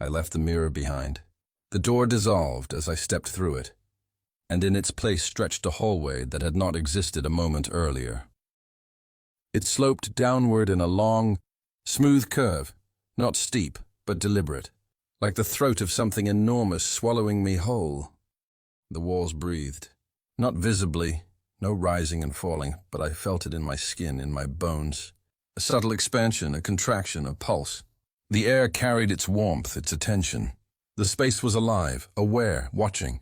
I left the mirror behind. The door dissolved as I stepped through it, and in its place stretched a hallway that had not existed a moment earlier. It sloped downward in a long, smooth curve, not steep, but deliberate, like the throat of something enormous swallowing me whole. The walls breathed, not visibly, no rising and falling, but I felt it in my skin, in my bones. A subtle expansion, a contraction, a pulse. The air carried its warmth, its attention. The space was alive, aware, watching.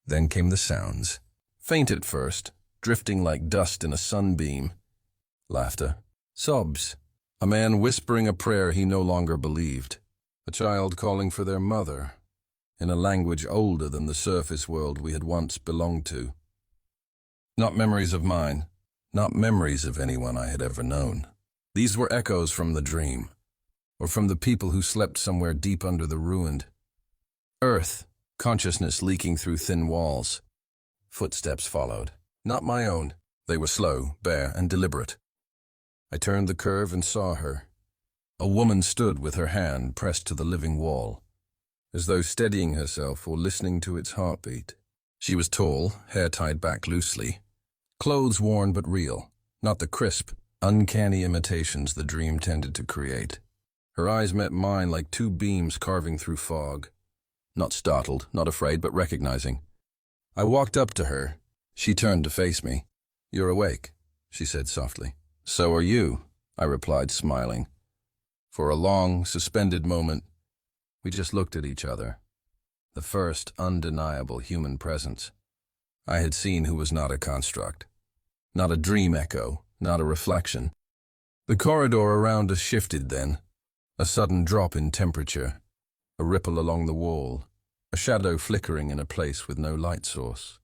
Then came the sounds. Faint at first, drifting like dust in a sunbeam. Laughter. Sobs. A man whispering a prayer he no longer believed. A child calling for their mother, in a language older than the surface world we had once belonged to. Not memories of mine, not memories of anyone I had ever known. These were echoes from the dream, or from the people who slept somewhere deep under the ruined earth, consciousness leaking through thin walls. Footsteps followed. Not my own. They were slow, bare, and deliberate. I turned the curve and saw her. A woman stood with her hand pressed to the living wall, as though steadying herself or listening to its heartbeat. She was tall, hair tied back loosely, clothes worn but real, not the crisp, uncanny imitations the dream tended to create. Her eyes met mine like two beams carving through fog. Not startled, not afraid, but recognizing. I walked up to her. She turned to face me. "You're awake," she said softly. "So are you," I replied, smiling. For a long, suspended moment, we just looked at each other. The first undeniable human presence I had seen who was not a construct, not a dream echo, not a reflection. The corridor around us shifted then, a sudden drop in temperature, a ripple along the wall, a shadow flickering in a place with no light source.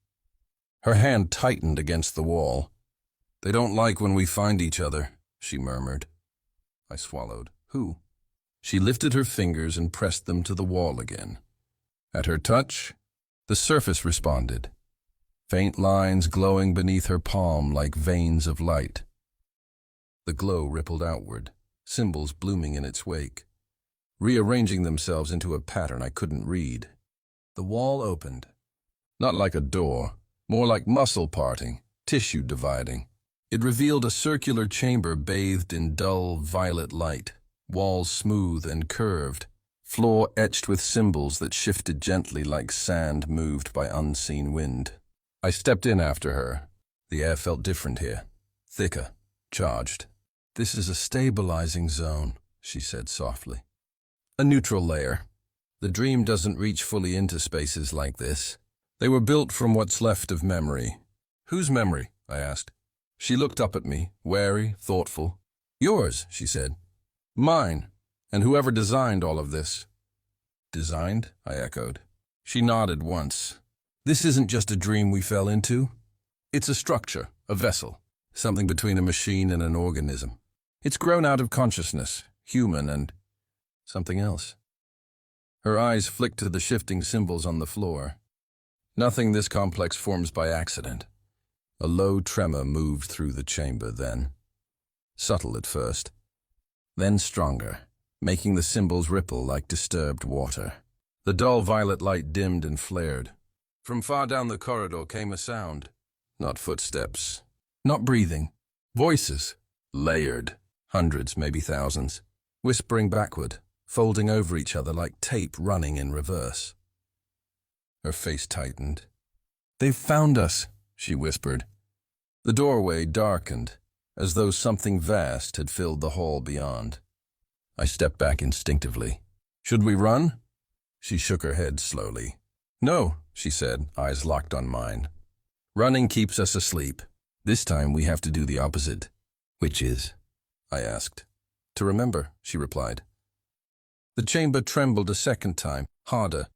Her hand tightened against the wall. "They don't like when we find each other," she murmured. I swallowed. "Who?" She lifted her fingers and pressed them to the wall again. At her touch, the surface responded, faint lines glowing beneath her palm like veins of light. The glow rippled outward, symbols blooming in its wake, rearranging themselves into a pattern I couldn't read. The wall opened, not like a door, more like muscle parting, tissue dividing. It revealed a circular chamber bathed in dull violet light, walls smooth and curved, floor etched with symbols that shifted gently like sand moved by unseen wind. I stepped in after her. The air felt different here, thicker, charged. "This is a stabilizing zone," she said softly. "A neutral layer. The dream doesn't reach fully into spaces like this. They were built from what's left of memory." "Whose memory?" I asked. She looked up at me, wary, thoughtful. "Yours," she said. "Mine, and whoever designed all of this." "Designed?" I echoed. She nodded once. "This isn't just a dream we fell into. It's a structure, a vessel, something between a machine and an organism. It's grown out of consciousness, human and something else." Her eyes flicked to the shifting symbols on the floor. Nothing this complex forms by accident. A low tremor moved through the chamber then. Subtle at first, then stronger, making the symbols ripple like disturbed water. The dull violet light dimmed and flared. From far down the corridor came a sound. Not footsteps, not breathing. Voices, layered, hundreds, maybe thousands, whispering backward, folding over each other like tape running in reverse. Her face tightened. "They've found us," she whispered. The doorway darkened, as though something vast had filled the hall beyond. I stepped back instinctively. "Should we run?" She shook her head slowly. "No," she said, eyes locked on mine. "Running keeps us asleep. This time we have to do the opposite." "Which is?" I asked. "To remember," she replied. The chamber trembled a second time, harder.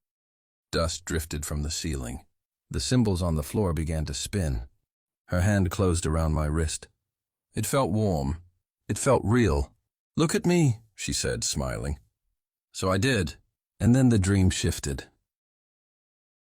Dust drifted from the ceiling. The symbols on the floor began to spin. Her hand closed around my wrist. It felt warm. It felt real. "Look at me," she said, smiling. So I did, and then the dream shifted.